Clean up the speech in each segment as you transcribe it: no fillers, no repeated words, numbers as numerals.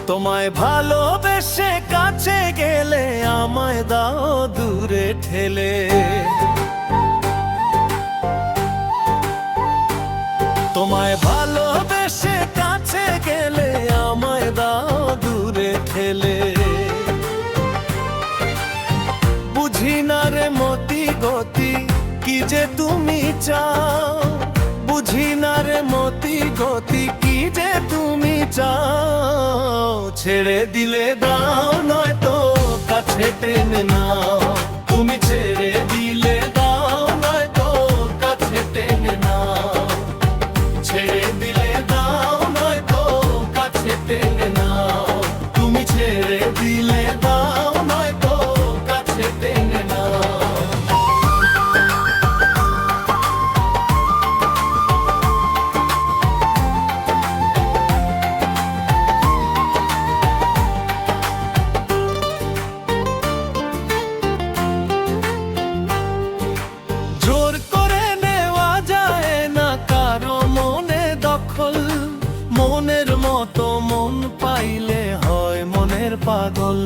তোমায় ভালোবেসে কাছে গেলে আমায় দাও দূরে ঠেলে। তোমায় ভালোবেসে কাছে গেলে আমায় দাও দূরে ঠেলে। বুঝি না রে মতি গতি কি যে তুমি চাও, বুঝি না রে মতি গতি কি যে তুমি চাও। ছেড়ে দিলে দাও নয়তো কাছে টেনে নাও, তুমি ছেড়ে দিলে দাও নয়তো কাছে টেনে নাও। ছেড়ে দিলে দাও নয়তো কাছে টেনে নাও, তুমি ছেড়ে দিলে দাও নয়তো কাছে টেনে নাও। জোর করে নেওয়া যায় না কারো মনে দখল, মনের মতো মন পাইলে হয় মনের পাগল।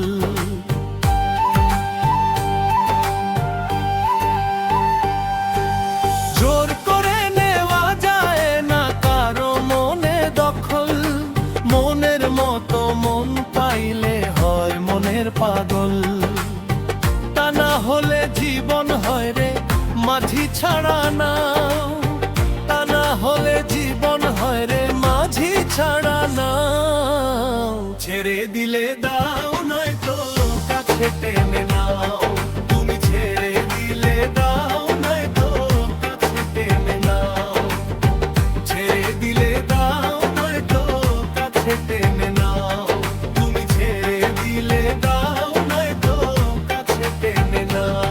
জোর করে নেওয়া যায় না কারো মনে দখল, মনের মতো মন পাইলে হয় মনের পাগল। তা না হলে জীবন হয় রে মাঝি ছাড়া নাও, তা না হলে জীবন হয় রে মাঝি ছাড়া নাও। ছেড়ে দিলে দাও নয়তো কাছে টেনে নাও, তুমি ছেড়ে দিলে দাও নয়তো কাছে টেনে নাও। ছেড়ে দিলে দাও নয়তো কাছে টেনে নাও, তুমি ছেড়ে দিলে দাও নয়তো কাছে টেনে নাও।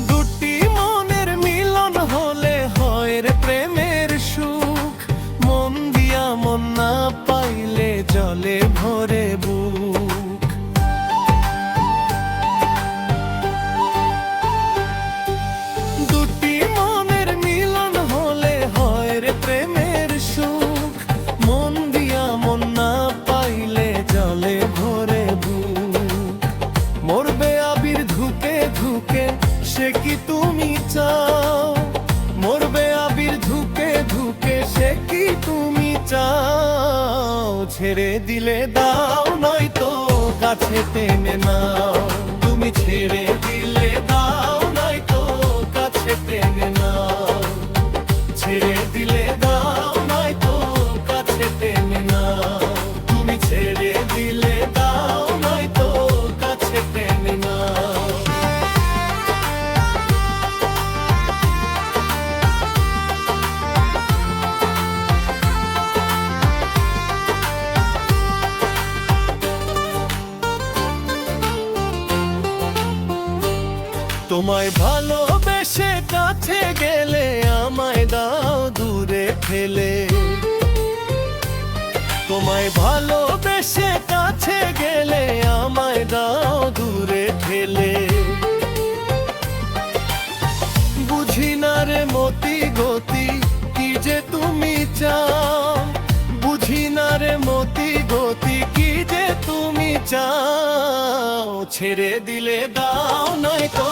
দুটি মনের মিলন হলে হয় রে প্রেমের সুখ, মন দিয়া মন না পাইলে জলে ভরে বুক। দুটি মনের মিলন হলে হয় রে প্রেমের সুখ, মন দিয়া মন না পাইলে জলে ভরে বুক। মরবে আবির ধুকে ধুকে সে কি তুমি চাও, মরবে আবির ধুকে ধুকে সে কি তুমি চাও। ছেড়ে দিলে দাও নয়তো কাছে টেনে নাও, তুমি ছেড়ে দিলে দাও নয়তো কাছে টেনে নাও। ছেড়ে দিলে দাও নয়তো কাছে টেনে নাও, তুমি ছেড়ে দিলে দাও নয়তো কাছে টেনে নাও। তোমায় ভালোবেসে কাছে গেলে আমায় দাও দূরে ফেলে। তোমায় ভালোবেসে কাছে গেলে আমায় দাও দূরে ঠেলে। বুঝি না রে মতি গতি কি যে তুমি চাও, বুঝি না রে মতি গতি কি যে তুমি চাও। ছেড়ে দিলে দাও নয়তো